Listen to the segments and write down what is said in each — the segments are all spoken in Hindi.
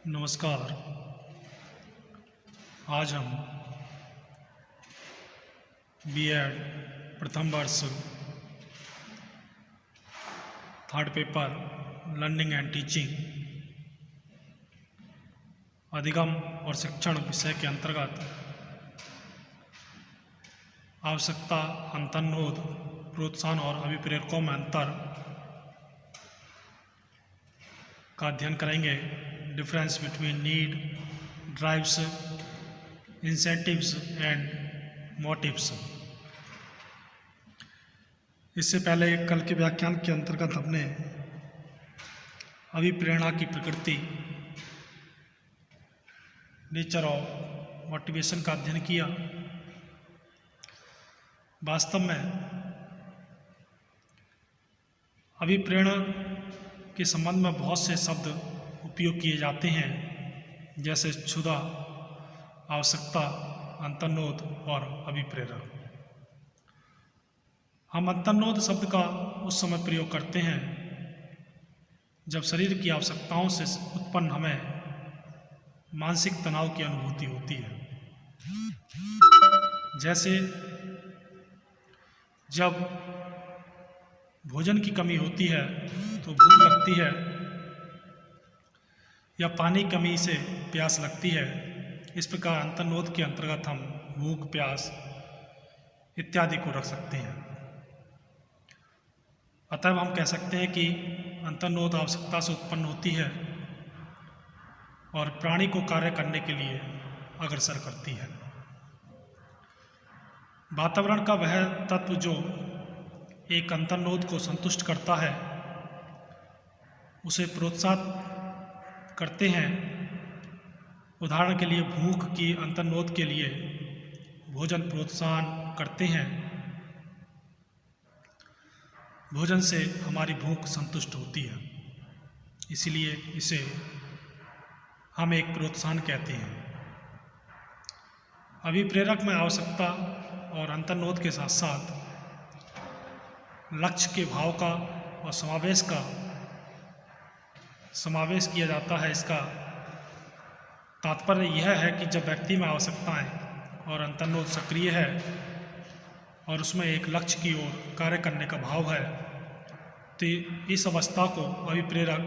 नमस्कार। आज हम बीएड प्रथम वर्ष third paper learning and teaching अधिगम और शिक्षण विषय के अंतर्गत आवश्यकता, अंतर्निहित, प्रोत्साहन और अभिप्रेरकों में अंतर का अध्ययन करेंगे। Difference between need, drives, incentives and motives. इससे पहले कल के व्याख्यान के अंतर्गत हमने अभिप्रेरणा की प्रकृति, नेचर ऑफ मोटिवेशन का अध्ययन किया। वास्तव में अभिप्रेरणा के संबंध में बहुत से शब्द उपयोग किए जाते हैं, जैसे क्षुधा, आवश्यकता, अंतर्निहित और अभिप्रेरक। हम अंतर्निहित शब्द का उस समय प्रयोग करते हैं जब शरीर की आवश्यकताओं से उत्पन्न हमें मानसिक तनाव की अनुभूति होती है। जैसे जब भोजन की कमी होती है तो भूख लगती है, या पानी कमी से प्यास लगती है। इस प्रकार अंतर्निहित के अंतर्गत हम भूख, प्यास इत्यादि को रख सकते हैं। अतः हम कह सकते हैं कि अंतर्निहित आवश्यकता से उत्पन्न होती है और प्राणी को कार्य करने के लिए अग्रसर करती है। वातावरण का वह तत्व जो एक अंतर्निहित को संतुष्ट करता है, उसे प्रोत्साहित करते हैं। उदाहरण के लिए भूख की अंतर्निहित के लिए भोजन प्रोत्साहन करते हैं। भोजन से हमारी भूख संतुष्ट होती है, इसीलिए इसे हम एक प्रोत्साहन कहते हैं। अभिप्रेरक में आवश्यकता और अंतर्निहित के साथ साथ लक्ष्य के भाव का और समावेश किया जाता है। इसका तात्पर्य यह है कि जब व्यक्ति में आवश्यकताएं और अंतर्निहित सक्रिय है और उसमें एक लक्ष्य की ओर कार्य करने का भाव है, तो इस अवस्था को अभिप्रेरक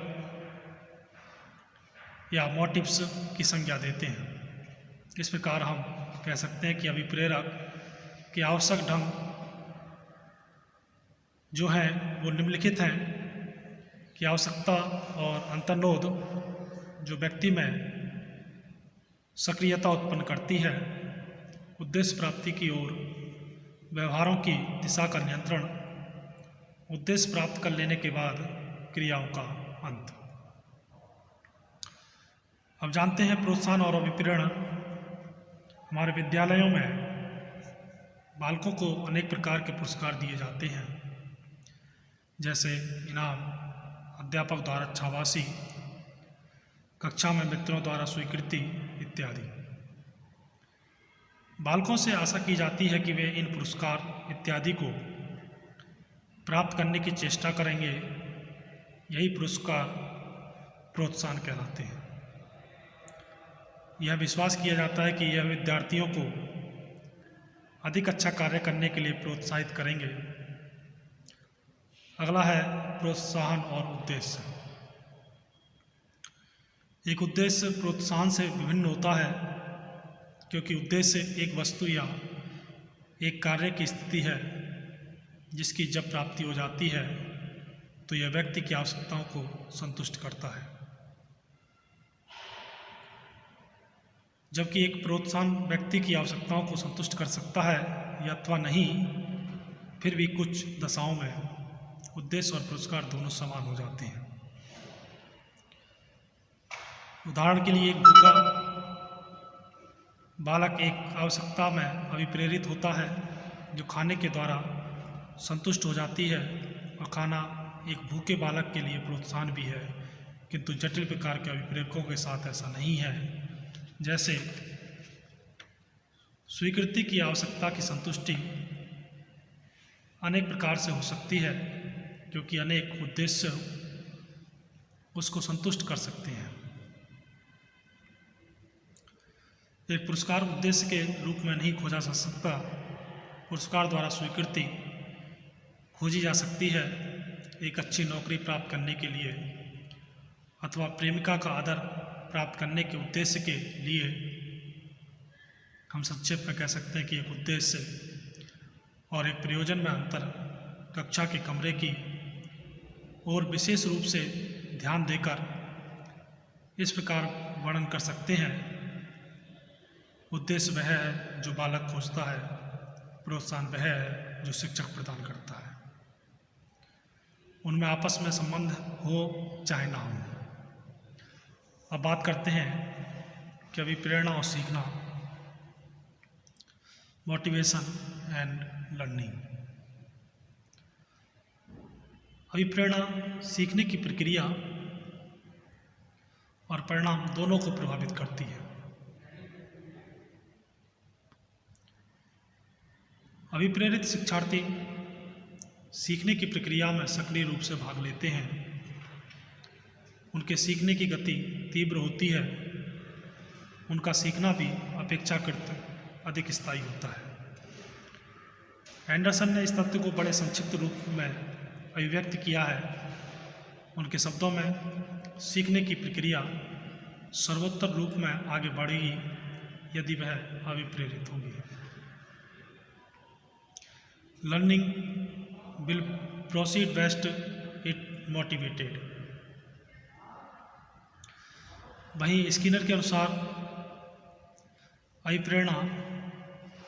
या मोटिव्स की संज्ञा देते हैं। इस प्रकार हम कह सकते हैं कि अभिप्रेरक के आवश्यक ढंग जो हैं वो निम्नलिखित हैं कि आवश्यकता और अंतर्निहित जो व्यक्ति में सक्रियता उत्पन्न करती है, उद्देश्य प्राप्ति की ओर व्यवहारों की दिशा का नियंत्रण, उद्देश्य प्राप्त कर लेने के बाद क्रियाओं का अंत। अब जानते हैं प्रोत्साहन और अभिप्रेरणा। हमारे विद्यालयों में बालकों को अनेक प्रकार के पुरस्कार दिए जाते हैं, जैसे इनाम, अध्यापक द्वारा शाबाशी, कक्षा में मित्रों द्वारा स्वीकृति इत्यादि। बालकों से आशा की जाती है कि वे इन पुरस्कार इत्यादि को प्राप्त करने की चेष्टा करेंगे। यही पुरस्कार प्रोत्साहन कहलाते हैं। यह विश्वास किया जाता है कि यह विद्यार्थियों को अधिक अच्छा कार्य करने के लिए प्रोत्साहित करेंगे। अगला है प्रोत्साहन और उद्देश्य। एक उद्देश्य प्रोत्साहन से विभिन्न होता है, क्योंकि उद्देश्य एक वस्तु या एक कार्य की स्थिति है जिसकी जब प्राप्ति हो जाती है तो यह व्यक्ति की आवश्यकताओं को संतुष्ट करता है। जबकि एक प्रोत्साहन व्यक्ति की आवश्यकताओं को संतुष्ट कर सकता है या अथवा नहीं, फिर भी कुछ दशाओं में उद्देश्य और पुरस्कार दोनों समान हो जाते हैं। उदाहरण के लिए एक भूखा बालक एक आवश्यकता में अभिप्रेरित होता है जो खाने के द्वारा संतुष्ट हो जाती है, और खाना एक भूखे बालक के लिए प्रोत्साहन भी है। किंतु जटिल प्रकार के अभिप्रेरकों के साथ ऐसा नहीं है। जैसे स्वीकृति की आवश्यकता की संतुष्टि अनेक प्रकार से हो सकती है, क्योंकि अनेक उद्देश्य उसको संतुष्ट कर सकते हैं। एक पुरस्कार उद्देश्य के रूप में नहीं खोजा जा सकता। पुरस्कार द्वारा स्वीकृति खोजी जा सकती है एक अच्छी नौकरी प्राप्त करने के लिए अथवा प्रेमिका का आदर प्राप्त करने के उद्देश्य के लिए। हम संक्षेप में कह सकते हैं कि एक उद्देश्य और एक प्रयोजन में अंतर कक्षा के कमरे की और विशेष रूप से ध्यान देकर इस प्रकार वर्णन कर सकते हैं। उद्देश्य वह है जो बालक खोजता है, प्रोत्साहन वह है जो शिक्षक प्रदान करता है। उनमें आपस में संबंध हो चाहे ना हो। अब बात करते हैं कि अभिप्रेरणा और सीखना, मोटिवेशन एंड लर्निंग। अभिप्रेरणा सीखने की प्रक्रिया और परिणाम दोनों को प्रभावित करती है। अभिप्रेरित शिक्षार्थी सीखने की प्रक्रिया में सक्रिय रूप से भाग लेते हैं। उनके सीखने की गति तीव्र होती है। उनका सीखना भी अपेक्षाकृत अधिक स्थायी होता है। एंडरसन ने इस तथ्य को बड़े संक्षिप्त रूप में अभिव्यक्त किया है। उनके शब्दों में, सीखने की प्रक्रिया सर्वोत्तर रूप में आगे बढ़ेगी यदि वह अभिप्रेरित होगी। Learning will proceed best it motivated. वहीं स्किनर के अनुसार अभिप्रेरणा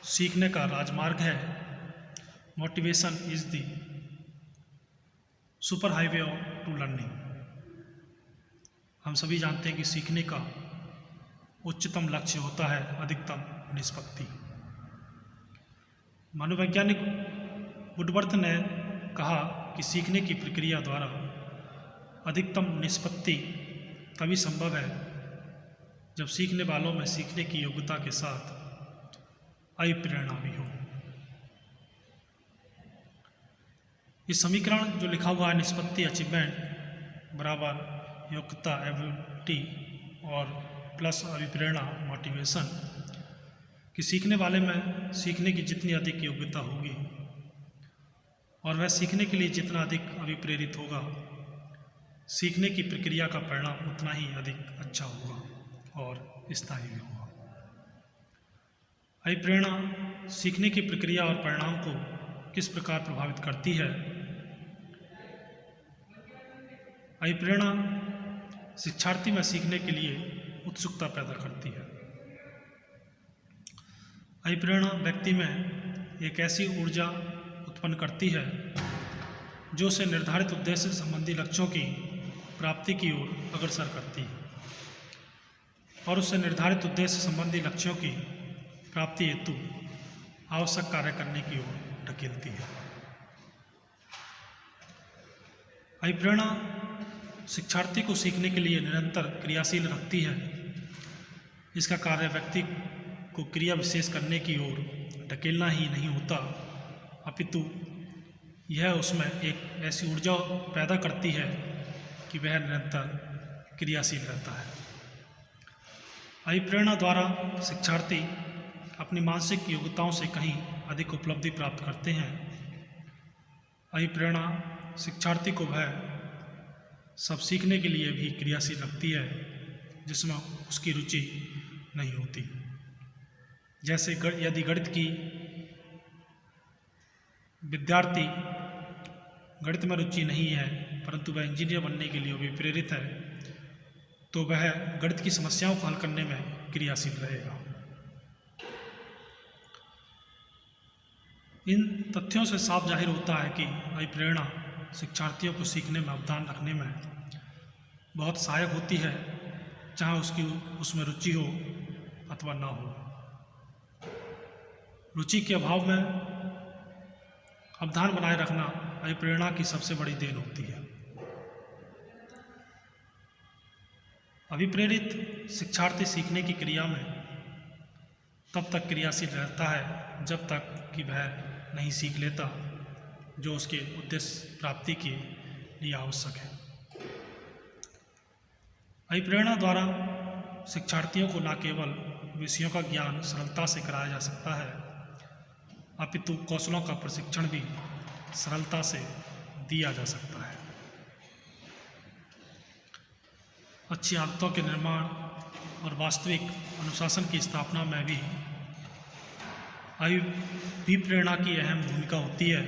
सीखने का राजमार्ग है। Motivation is the super highway to learning. हम सभी जानते हैं कि सीखने का उच्चतम लक्ष्य होता है अधिकतम निष्पत्ति। मनोवैज्ञानिक वुडवर्थ ने कहा कि सीखने की प्रक्रिया द्वारा अधिकतम निष्पत्ति तभी संभव है जब सीखने वालों में सीखने की योग्यता के साथ अभिप्रेरणा भी हो। इस समीकरण जो लिखा हुआ है, निष्पत्ति अचीवमेंट बराबर योग्यता एबिलिटी और प्लस अभिप्रेरणा मोटिवेशन, कि सीखने वाले में सीखने की जितनी अधिक योग्यता होगी और वह सीखने के लिए जितना अधिक अभिप्रेरित होगा, सीखने की प्रक्रिया का परिणाम उतना ही अधिक अच्छा होगा और स्थायी भी होगा। अभिप्रेरणा सीखने की प्रक्रिया और परिणाम को किस प्रकार प्रभावित करती है? अभिप्रेरणा शिक्षार्थी में सीखने के लिए उत्सुकता पैदा करती है। अभिप्रेरणा व्यक्ति में एक ऐसी ऊर्जा उत्पन्न करती है जो उसे निर्धारित उद्देश्य संबंधी लक्ष्यों की प्राप्ति की ओर अग्रसर करती है और उससे निर्धारित उद्देश्य संबंधी लक्ष्यों की प्राप्ति हेतु आवश्यक कार्य करने की ओर ढकेलती है। अभिप्रेरणा शिक्षार्थी को सीखने के लिए निरंतर क्रियाशील रखती है। इसका कार्य व्यक्ति को क्रिया विशेष करने की ओर ढकेलना ही नहीं होता, अपितु यह उसमें एक ऐसी ऊर्जा पैदा करती है कि वह निरंतर क्रियाशील रहता है। अभिप्रेरणा द्वारा शिक्षार्थी अपनी मानसिक योग्यताओं से कहीं अधिक उपलब्धि प्राप्त करते हैं। अभिप्रेरणा शिक्षार्थी को वह सब सीखने के लिए भी क्रियाशील रखती है जिसमें उसकी रुचि नहीं होती। जैसे यदि गणित की विद्यार्थी गणित में रुचि नहीं है परंतु वह इंजीनियर बनने के लिए भी प्रेरित है, तो वह गणित की समस्याओं को हल करने में क्रियाशील रहेगा। इन तथ्यों से साफ जाहिर होता है कि अभिप्रेरणा शिक्षार्थियों को सीखने में अवदान रखने में बहुत सहायक होती है, चाहे उसमें रुचि हो अथवा ना हो। रुचि के अभाव में अवधान बनाए रखना अभिप्रेरणा की सबसे बड़ी देन होती है। अभिप्रेरित शिक्षार्थी सीखने की क्रिया में तब तक क्रियाशील रहता है जब तक कि वह नहीं सीख लेता जो उसके उद्देश्य प्राप्ति के लिए आवश्यक है। अभिप्रेरणा द्वारा शिक्षार्थियों को न केवल विषयों का ज्ञान सरलता से कराया जा सकता है, अपितु कौशलों का प्रशिक्षण भी सरलता से दिया जा सकता है। अच्छी आदतों के निर्माण और वास्तविक अनुशासन की स्थापना में भी अभिप्रेरणा की अहम भूमिका होती है।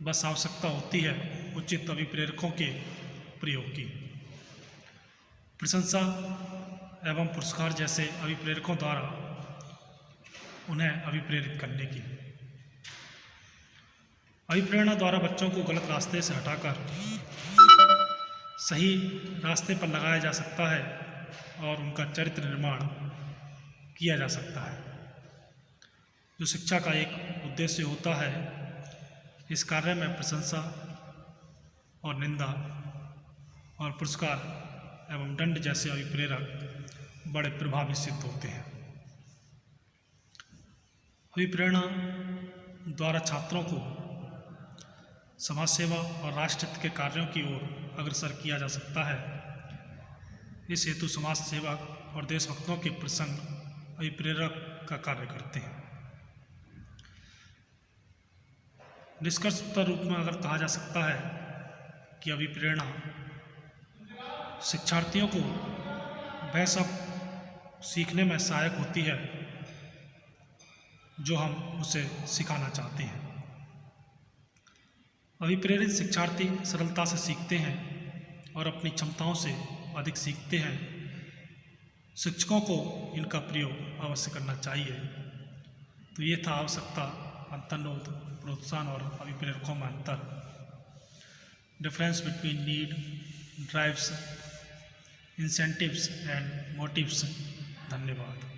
बस आवश्यकता होती है उचित अभिप्रेरकों के प्रयोग की। प्रशंसा एवं पुरस्कार जैसे अभिप्रेरकों द्वारा उन्हें अभिप्रेरित करने की। अभिप्रेरणा द्वारा बच्चों को गलत रास्ते से हटाकर सही रास्ते पर लगाया जा सकता है और उनका चरित्र निर्माण किया जा सकता है, जो शिक्षा का एक उद्देश्य होता है। इस कार्य में प्रशंसा और निंदा और पुरस्कार एवं दंड जैसे अभिप्रेरक बड़े प्रभावी सिद्ध होते हैं। अभिप्रेरणा द्वारा छात्रों को समाज सेवा और राष्ट्रहित के कार्यों की ओर अग्रसर किया जा सकता है। इस हेतु समाज सेवक और देशभक्तों के प्रसंग अभिप्रेरक का कार्य करते हैं। निष्कर्षतः रूप में अगर कहा जा सकता है कि अभिप्रेरणा शिक्षार्थियों को वह सब सीखने में सहायक होती है जो हम उसे सिखाना चाहते हैं। अभिप्रेरित शिक्षार्थी सरलता से सीखते हैं और अपनी क्षमताओं से अधिक सीखते हैं। शिक्षकों को इनका प्रयोग अवश्य करना चाहिए। तो ये था आवश्यकता, अंतर्निहित, प्रोत्साहन और अभिप्रेरकों में अंतर। Difference between need, drives, incentives and motives. धन्यवाद।